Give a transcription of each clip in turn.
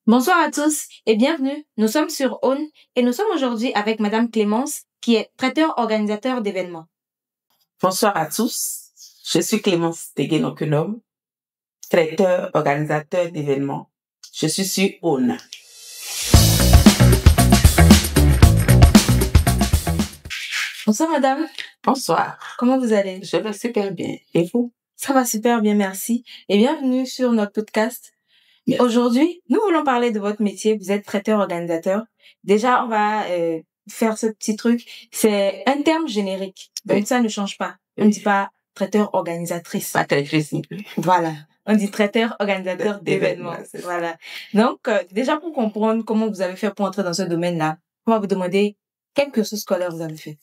Bonsoir à tous et bienvenue. Nous sommes sur Aune et nous sommes aujourd'hui avec Madame Clémence qui est traiteur-organisateur d'événements. Bonsoir à tous. Je suis Clémence Teguenokulom, traiteur, organisateur d'événements. Je suis sur Aune. Bonsoir Madame, Bonsoir. comment vous allez? Je vais super bien. Et vous? Ça va super bien, merci. Et bienvenue sur notre podcast. Merci. Aujourd'hui, nous voulons parler de votre métier. Vous êtes traiteur-organisateur. Déjà, on va faire ce petit truc. C'est un terme générique, donc Oui. ça ne change pas. On ne dit pas traiteur-organisatrice. Pas traitrice non plus. Voilà. On dit traiteur-organisateur d'événements. Voilà. Donc, déjà pour comprendre comment vous avez fait pour entrer dans ce domaine-là, on va vous demander quel cursus scolaire vous avez fait.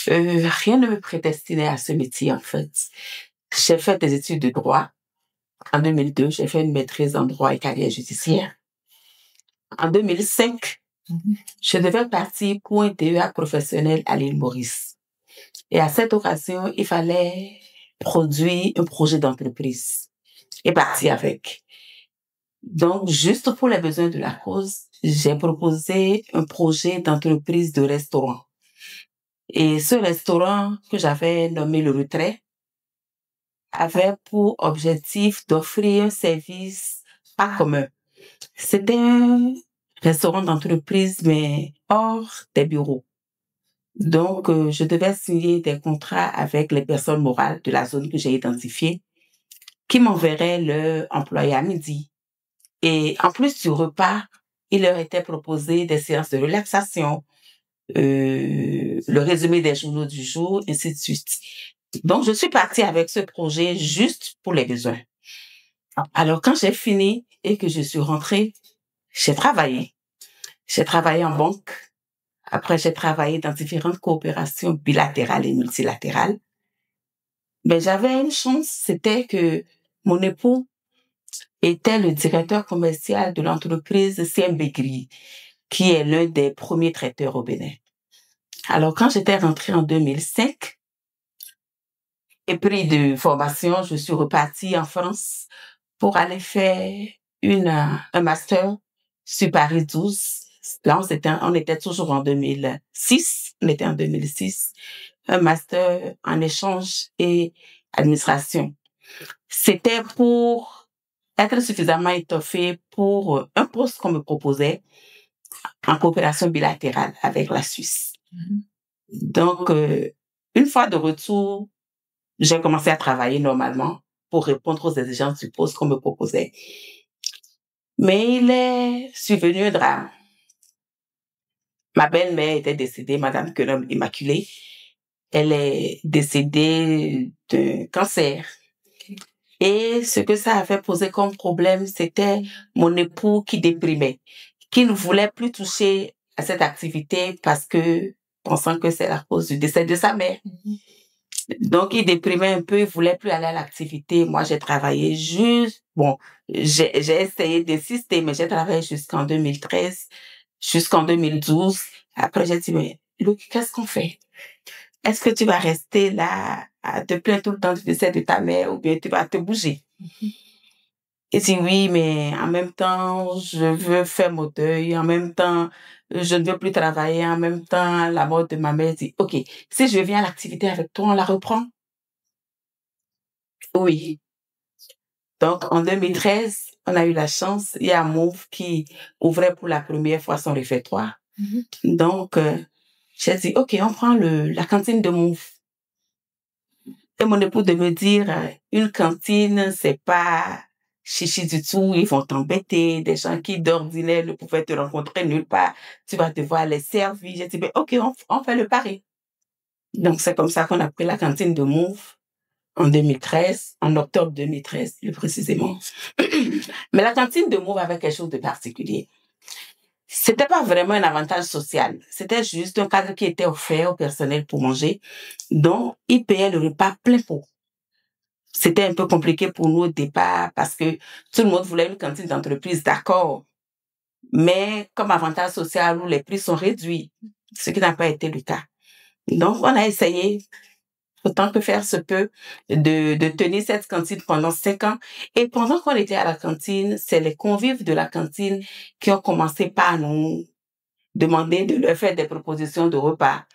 Rien ne me prédestinait à ce métier, en fait. J'ai fait des études de droit. En 2002, j'ai fait une maîtrise en droit et carrière judiciaire. En 2005, je devais partir pour un DEA professionnel à l'île Maurice. Et à cette occasion, il fallait produire un projet d'entreprise et partir avec. Donc, juste pour les besoins de la cause, j'ai proposé un projet d'entreprise de restaurant. Et ce restaurant que j'avais nommé Le Retrait avait pour objectif d'offrir un service pas commun. C'était un restaurant d'entreprise, mais hors des bureaux. Donc, je devais signer des contrats avec les personnes morales de la zone que j'ai identifiée, qui m'enverraient leur employé à midi. Et en plus du repas, il leur était proposé des séances de relaxation, le résumé des journaux du jour, ainsi de suite. Donc, je suis partie avec ce projet juste pour les besoins. Alors, quand j'ai fini et que je suis rentrée, j'ai travaillé. J'ai travaillé en banque. Après, j'ai travaillé dans différentes coopérations bilatérales et multilatérales. Mais j'avais une chance, c'était que mon époux était le directeur commercial de l'entreprise CMB Gris, qui est l'un des premiers traiteurs au Bénin. Alors, quand j'étais rentrée en 2005, épris de formation, je suis repartie en France pour aller faire un master sur Paris 12. Là, on était toujours en 2006. On était en 2006. Un master en échange et administration. C'était pour être suffisamment étoffé pour un poste qu'on me proposait en coopération bilatérale avec la Suisse. Donc, une fois de retour, j'ai commencé à travailler normalement pour répondre aux exigences du poste qu'on me proposait. Mais il est survenu un drame. Ma belle-mère était décédée, Madame Quenom Immaculée. Elle est décédée d'un cancer. Et ce que ça avait posé comme problème, c'était mon époux qui déprimait, qui ne voulait plus toucher à cette activité parce que, pensant que c'est la cause du décès de sa mère. Donc, il déprimait un peu, il voulait plus aller à l'activité. Moi, j'ai travaillé j'ai essayé d'insister, mais j'ai travaillé jusqu'en 2013, jusqu'en 2012. Après, j'ai dit, mais Luc, qu'est-ce qu'on fait? Est-ce que tu vas rester là à te plaindre tout le temps du décès de ta mère ou bien tu vas te bouger? Il dit oui, mais en même temps, je veux faire mon deuil. En même temps, je ne veux plus travailler. En même temps, la mort de ma mère dit, OK, si je viens à l'activité avec toi, on la reprend? Oui. Donc, en 2013, on a eu la chance. Il y a Move qui ouvrait pour la première fois son réfectoire. Donc, j'ai dit, OK, on prend la cantine de Move. Et mon époux de me dire, une cantine, c'est pas chichi du tout, ils vont t'embêter, des gens qui d'ordinaire ne pouvaient te rencontrer nulle part, tu vas devoir les servir. J'ai dit, ben, OK, on fait le pari. Donc, c'est comme ça qu'on a pris la cantine de Move en 2013, en octobre 2013, plus précisément. Mais la cantine de Move avait quelque chose de particulier. C'était pas vraiment un avantage social. C'était juste un cadre qui était offert au personnel pour manger. Donc, ils payaient le repas plein pot. C'était un peu compliqué pour nous au départ parce que tout le monde voulait une cantine d'entreprise, d'accord. Mais comme avantage social où les prix sont réduits, ce qui n'a pas été le cas. Donc, on a essayé. autant que faire se peut, de tenir cette cantine pendant 5 ans. Et pendant qu'on était à la cantine, c'est les convives de la cantine qui ont commencé par nous demander de leur faire des propositions de repas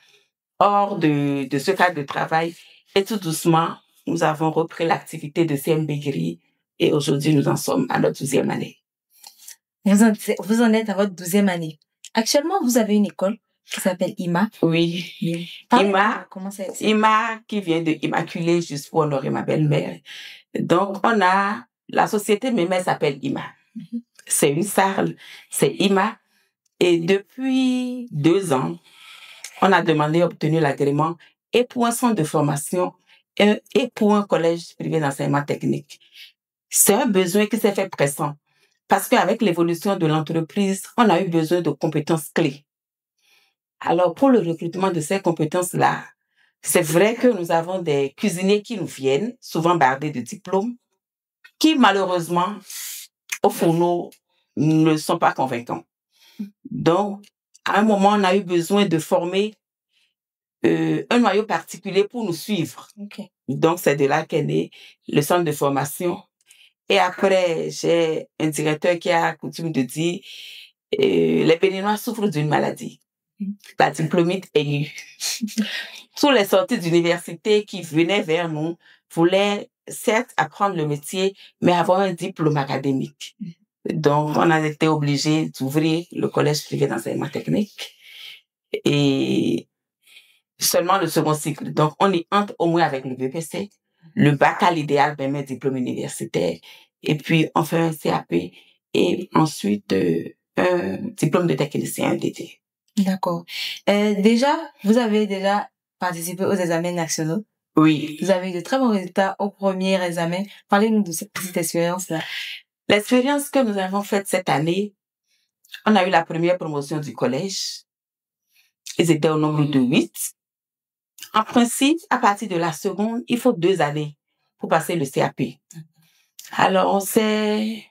hors de ce cadre de travail. Et tout doucement, nous avons repris l'activité de CMB Gris et aujourd'hui, nous en sommes à notre 12e année. Vous en êtes à votre 12e année. Actuellement, vous avez une école qui s'appelle IMA. Oui. IMA qui vient de Immaculée juste pour honorer ma belle-mère. Donc, on a, la société même, elle s'appelle IMA. C'est une salle, c'est IMA. Et depuis 2 ans, on a demandé et obtenu l'agrément et pour un centre de formation et pour un collège privé d'enseignement technique. C'est un besoin qui s'est fait pressant parce qu'avec l'évolution de l'entreprise, on a eu besoin de compétences clés. Alors, pour le recrutement de ces compétences-là, c'est vrai que nous avons des cuisiniers qui nous viennent, souvent bardés de diplômes, qui malheureusement, au fourneau, ne sont pas convaincants. Donc, à un moment, on a eu besoin de former un noyau particulier pour nous suivre. Okay. Donc, c'est de là qu'est né le centre de formation. Et après, j'ai un directeur qui a coutume de dire les Béninois souffrent d'une maladie, la diplômite aiguë. Tous les sorties d'université qui venaient vers nous voulaient certes apprendre le métier, mais avoir un diplôme académique. Donc, on a été obligés d'ouvrir le collège privé d'enseignement technique et seulement le second cycle. Donc, on y entre au moins avec le BPC. Le bac à l'idéal permet un diplôme universitaire. Et puis, on fait un CAP et ensuite un diplôme de technicien DT. D'accord. Déjà, vous avez déjà participé aux examens nationaux. Oui. Vous avez eu de très bons résultats au premier examen. Parlez-nous de cette petite expérience-là. L'expérience que nous avons faite cette année, on a eu la première promotion du collège. Ils étaient au nombre de 8. En principe, à partir de la seconde, il faut 2 années pour passer le CAP. Alors, on s'est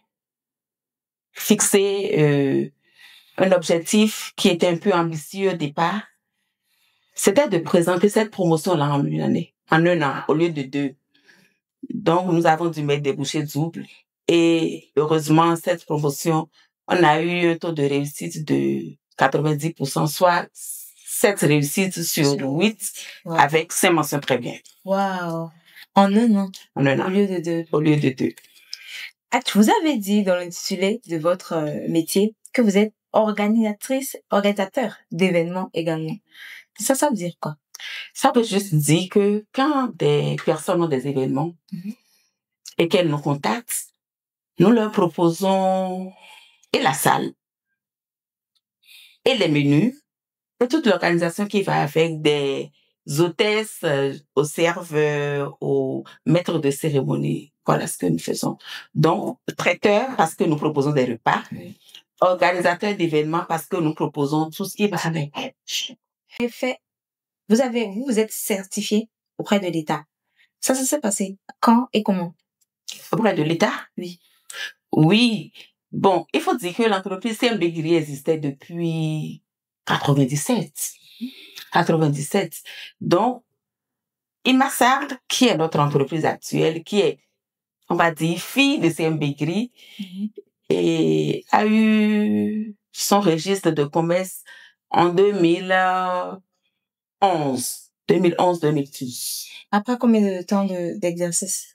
fixé un objectif qui était un peu ambitieux au départ. C'était de présenter cette promotion-là en une année, en 1 an, au lieu de 2. Donc, nous avons dû mettre des bouchées doubles. Et heureusement, cette promotion, on a eu un taux de réussite de 90%, soit 7 réussites sur 8, wow, avec 5 mentions très bien. Waouh! En 1 an? En 1 an. Au lieu de 2. Au lieu de 2. Vous avez dit dans l'intitulé de votre métier que vous êtes organisateur d'événements également. Ça veut dire quoi? Ça veut juste dire que quand des personnes ont des événements et qu'elles nous contactent, nous leur proposons et la salle, et les menus, et toute l'organisation qui va avec des hôtesses, aux serveurs, aux maîtres de cérémonie. Voilà ce que nous faisons. Donc, traiteurs, parce que nous proposons des repas. Oui. Organisateurs d'événements, parce que nous proposons tout ce qui va avec. En fait, vous êtes certifié auprès de l'État. Ça s'est passé quand et comment? Auprès de l'État? Oui. Oui. Bon, il faut dire que l'entreprise CMB Gris existait depuis 97. 97. Donc, IMA Sardes, qui est notre entreprise actuelle, qui est, on va dire, fille de CMB Gris, et a eu son registre de commerce en 2011-2012. Après combien de temps d'exercice?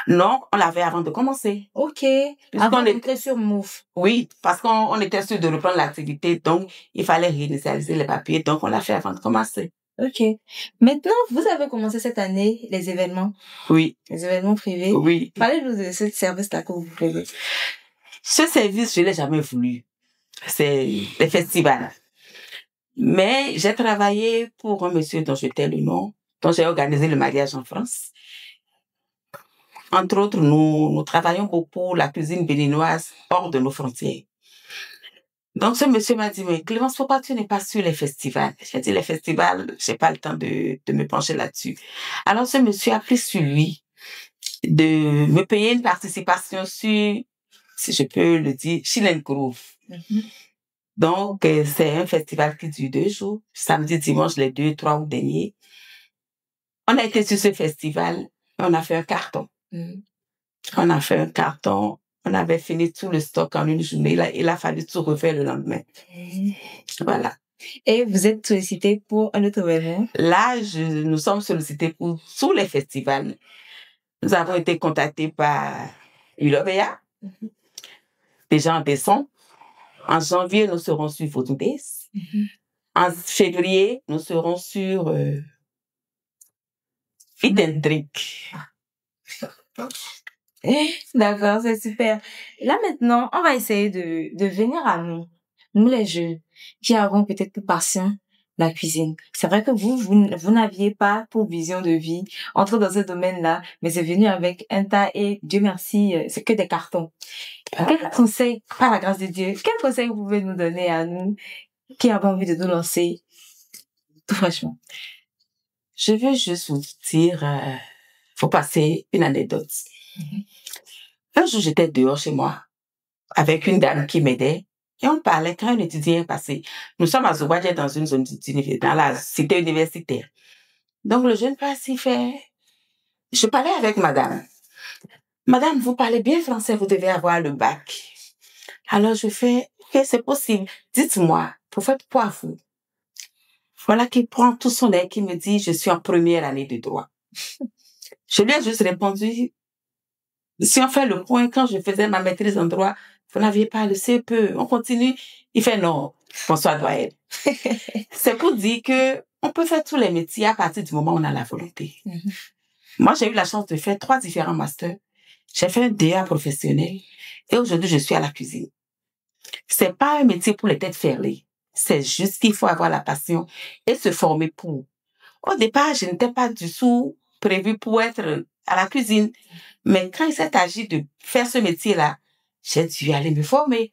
Non, on l'avait avant de commencer. OK. Avant d'entrer sur Move. Oui, parce qu'on était sûr de reprendre l'activité, donc il fallait réinitialiser les papiers, donc on l'a fait avant de commencer. OK. Maintenant, vous avez commencé cette année les événements. Oui. Les événements privés. Oui. Parlez-nous de ce service-là que vous voulez. Ce service, je l'ai jamais voulu. C'est les festivals. Mais j'ai travaillé pour un monsieur dont je tais le nom, dont j'ai organisé le mariage en France. Entre autres, nous travaillons beaucoup pour la cuisine béninoise hors de nos frontières. Donc, ce monsieur m'a dit, mais Clémence, pourquoi tu n'es pas sur les festivals? J'ai dit, les festivals, j'ai pas le temps de me pencher là-dessus. Alors, ce monsieur a pris sur lui de me payer une participation sur, si je peux le dire, Chilen Groove. Donc, c'est un festival qui dure 2 jours, samedi, dimanche, les 2, 3 août derniers. On a été sur ce festival, on a fait un carton. On a fait un carton, on avait fini tout le stock en une journée. Il a fallu tout refaire le lendemain. Voilà. Et vous êtes sollicité pour un autre événement? Là, nous sommes sollicités pour tous les festivals. Nous avons été contactés par Ulovea, déjà en décembre. En janvier, nous serons sur Photodays. En février, nous serons sur Feed and Drink. D'accord, c'est super. Là, maintenant, on va essayer de venir à nous les jeunes, qui avons peut-être plus passion la cuisine. C'est vrai que vous n'aviez pas pour vision de vie entrer dans ce domaine-là, mais c'est venu avec un tas et Dieu merci, c'est que des cartons. Quel conseil, par la grâce de Dieu, quel conseil vous pouvez nous donner à nous qui avons envie de nous lancer tout fraîchement? Je veux juste vous dire, faut passer une anecdote. Un jour, j'étais dehors chez moi avec une dame qui m'aidait et on parlait quand un étudiant est passé. Nous sommes à Zouadja dans une zone dans la cité universitaire. Donc, le jeune passe, il fait... Je parlais avec madame. Madame, vous parlez bien français, vous devez avoir le bac. Alors, je fais, ok, c'est possible. Dites-moi, vous faites quoi, vous? Voilà qu'il prend tout son air, qui me dit, je suis en première année de droit. Je lui ai juste répondu, si on fait le point, quand je faisais ma maîtrise en droit, vous n'aviez pas le CPE, on continue. Il fait non, bonsoir doyen. C'est pour dire que on peut faire tous les métiers à partir du moment où on a la volonté. Moi, j'ai eu la chance de faire 3 différents masters. J'ai fait un DEA professionnel et aujourd'hui, je suis à la cuisine. C'est pas un métier pour les têtes fermées. C'est juste qu'il faut avoir la passion et se former pour. Au départ, je n'étais pas du tout prévue pour être à la cuisine. Mais quand il s'est agi de faire ce métier-là, j'ai dû aller me former.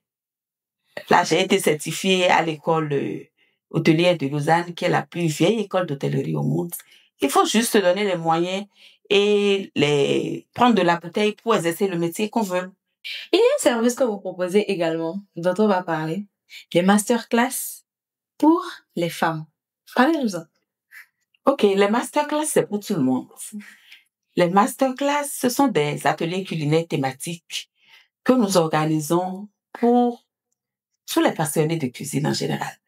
Là, j'ai été certifiée à l'école hôtelière de Lausanne, qui est la plus vieille école d'hôtellerie au monde. Il faut juste se donner les moyens et prendre de la bouteille pour exercer le métier qu'on veut. Il y a un service que vous proposez également, dont on va parler, les masterclass pour les femmes. Parlez-nous-en. OK, les masterclass, c'est pour tout le monde. Les masterclass, ce sont des ateliers culinaires thématiques que nous organisons pour tous les passionnés de cuisine en général.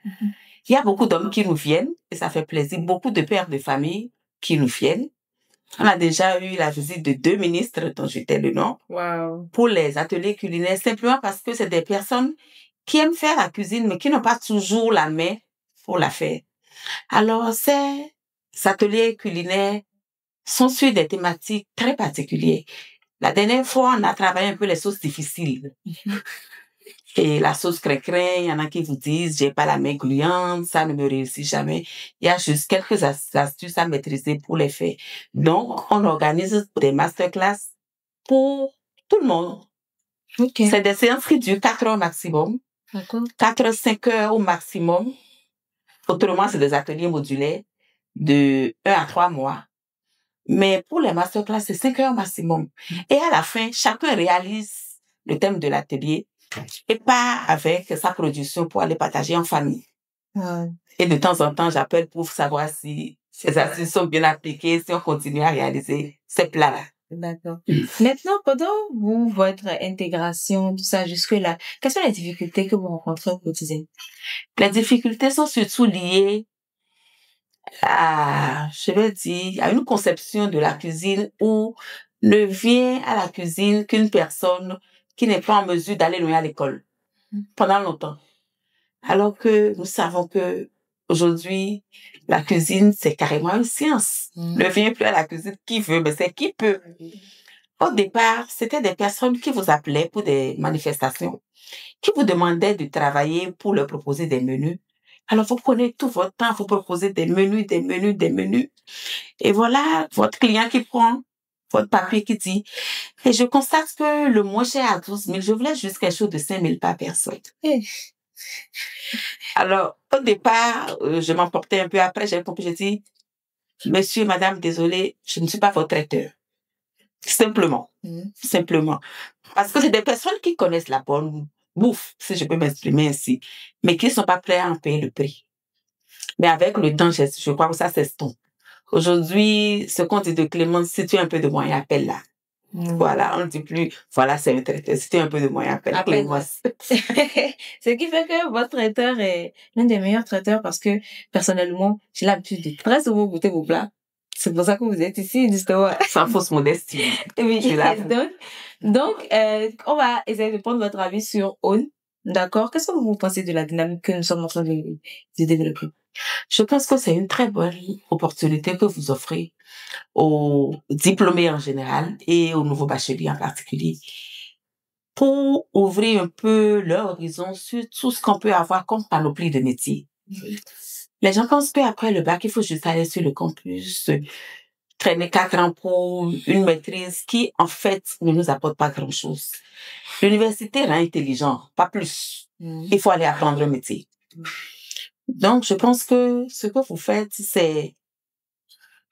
Il y a beaucoup d'hommes qui nous viennent, et ça fait plaisir, beaucoup de pères de famille qui nous viennent. On a déjà eu la visite de 2 ministres dont j'étais le nom. Wow. Pour les ateliers culinaires, simplement parce que c'est des personnes qui aiment faire la cuisine, mais qui n'ont pas toujours la main pour la faire. Alors, ces ateliers culinaires sont sur des thématiques très particulières. La dernière fois, on a travaillé un peu les sauces difficiles. Et la sauce crin-crin, il y en a qui vous disent, j'ai pas la main gluante, ça ne me réussit jamais. Il y a juste quelques astuces à maîtriser pour les faire. Donc, on organise des masterclass pour tout le monde. Okay. C'est des séances qui durent 4 heures maximum. 4 5 heures au maximum. Autrement, c'est des ateliers modulaires de 1 à 3 mois. Mais pour les masterclass, c'est 5 heures maximum. Et à la fin, chacun réalise le thème de l'atelier et part avec sa production pour aller partager en famille. Et de temps en temps, j'appelle pour savoir si ces astuces sont bien appliquées, si on continue à réaliser ces plats-là. D'accord. Maintenant, pendant votre intégration, tout ça jusque-là, quelles sont les difficultés que vous rencontrez au quotidien? Les difficultés sont surtout liées à, je vais dire, à une conception de la cuisine où ne vient à la cuisine qu'une personne qui n'est pas en mesure d'aller loin à l'école pendant longtemps. Alors que nous savons que aujourd'hui, la cuisine, c'est carrément une science. Ne vient plus à la cuisine qui veut, mais c'est qui peut. Au départ, c'était des personnes qui vous appelaient pour des manifestations, qui vous demandaient de travailler pour leur proposer des menus. Alors, vous prenez tout votre temps, vous proposez des menus, des menus, des menus. Et voilà, votre client qui prend votre papier qui dit, et je constate que le moins cher à 12 000, je voulais juste quelque chose de 5 000 par personne. Alors, au départ, je m'emportais un peu. Après, j'ai compris, j'ai dit, monsieur, madame, désolé, je ne suis pas votre traiteur. Simplement. Simplement. Parce que c'est des personnes qui connaissent la bonne bouffe, si je peux m'exprimer ainsi, mais qui ne sont pas prêts à en payer le prix. Mais avec le temps, je crois que ça s'estompe. Aujourd'hui, ce qu'on dit de Clémence, si tu as un peu de moyens, appelle-la. Voilà, on ne dit plus, voilà, c'est un traiteur. Si tu as un peu de moyens, appelle Clémence. Ce qui fait que votre traiteur est l'un des meilleurs traiteurs parce que, personnellement, j'ai l'habitude de très souvent goûter vos plats. C'est pour ça que vous êtes ici, justement. Sans fausse modestie. Oui, donc, on va essayer de prendre votre avis sur Own. D'accord? Qu'est-ce que vous pensez de la dynamique que nous sommes en train de développer? Je pense que c'est une très bonne opportunité que vous offrez aux diplômés en général et aux nouveaux bacheliers en particulier pour ouvrir un peu leur horizon sur tout ce qu'on peut avoir comme panoplie de métiers. Les gens pensent qu'après le bac, il faut juste aller sur le campus, traîner 4 ans pour une maîtrise qui, en fait, ne nous apporte pas grand-chose. L'université rend intelligent, pas plus. Il faut aller apprendre un métier. Donc, je pense que ce que vous faites, c'est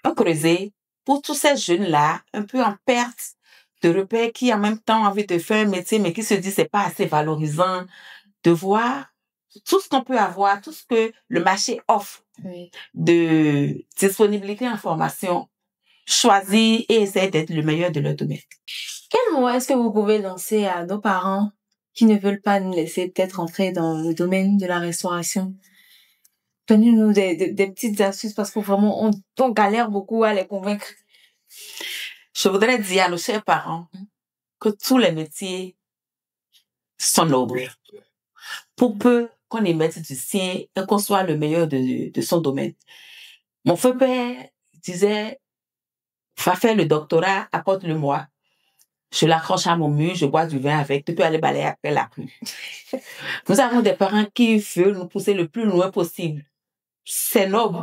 un creuset pour tous ces jeunes-là, un peu en perte de repères, qui en même temps ont envie de faire un métier, mais qui se disent c'est pas assez valorisant, de voir tout ce qu'on peut avoir, tout ce que le marché offre de disponibilité en formation, choisir et essayer d'être le meilleur de leur domaine. Quel mot est-ce que vous pouvez lancer à nos parents qui ne veulent pas nous laisser peut-être entrer dans le domaine de la restauration? Donnez-nous des petites astuces parce que vraiment, on galère beaucoup à les convaincre. Je voudrais dire à nos chers parents que tous les métiers sont nobles. Pour peu qu'on y mette du sien et qu'on soit le meilleur de son domaine. Mon feu père disait, va faire le doctorat, apporte-le-moi. Je l'accroche à mon mur, je bois du vin avec, tu peux aller balayer après la pluie. Nous avons des parents qui veulent nous pousser le plus loin possible. C'est noble.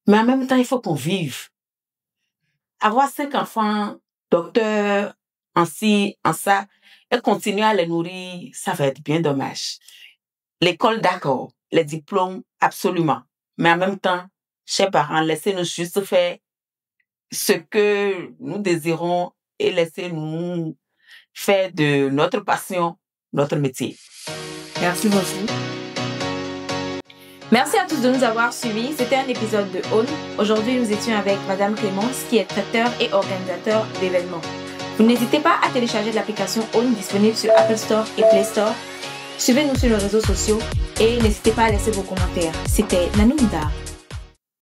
Mais en même temps, il faut qu'on vive. Avoir 5 enfants, docteurs, en ci, en ça, et continuer à les nourrir, ça va être bien dommage. L'école, d'accord. Les diplômes, absolument. Mais en même temps, chers parents, laissez-nous juste faire ce que nous désirons et laissez-nous faire de notre passion notre métier. Merci beaucoup. Merci à tous de nous avoir suivis. C'était un épisode de Own. Aujourd'hui, nous étions avec Madame Clémence, qui est traiteur et organisateur d'événements. Vous n'hésitez pas à télécharger l'application Own disponible sur Apple Store et Play Store. Suivez-nous sur les réseaux sociaux et n'hésitez pas à laisser vos commentaires. C'était Nanoumda.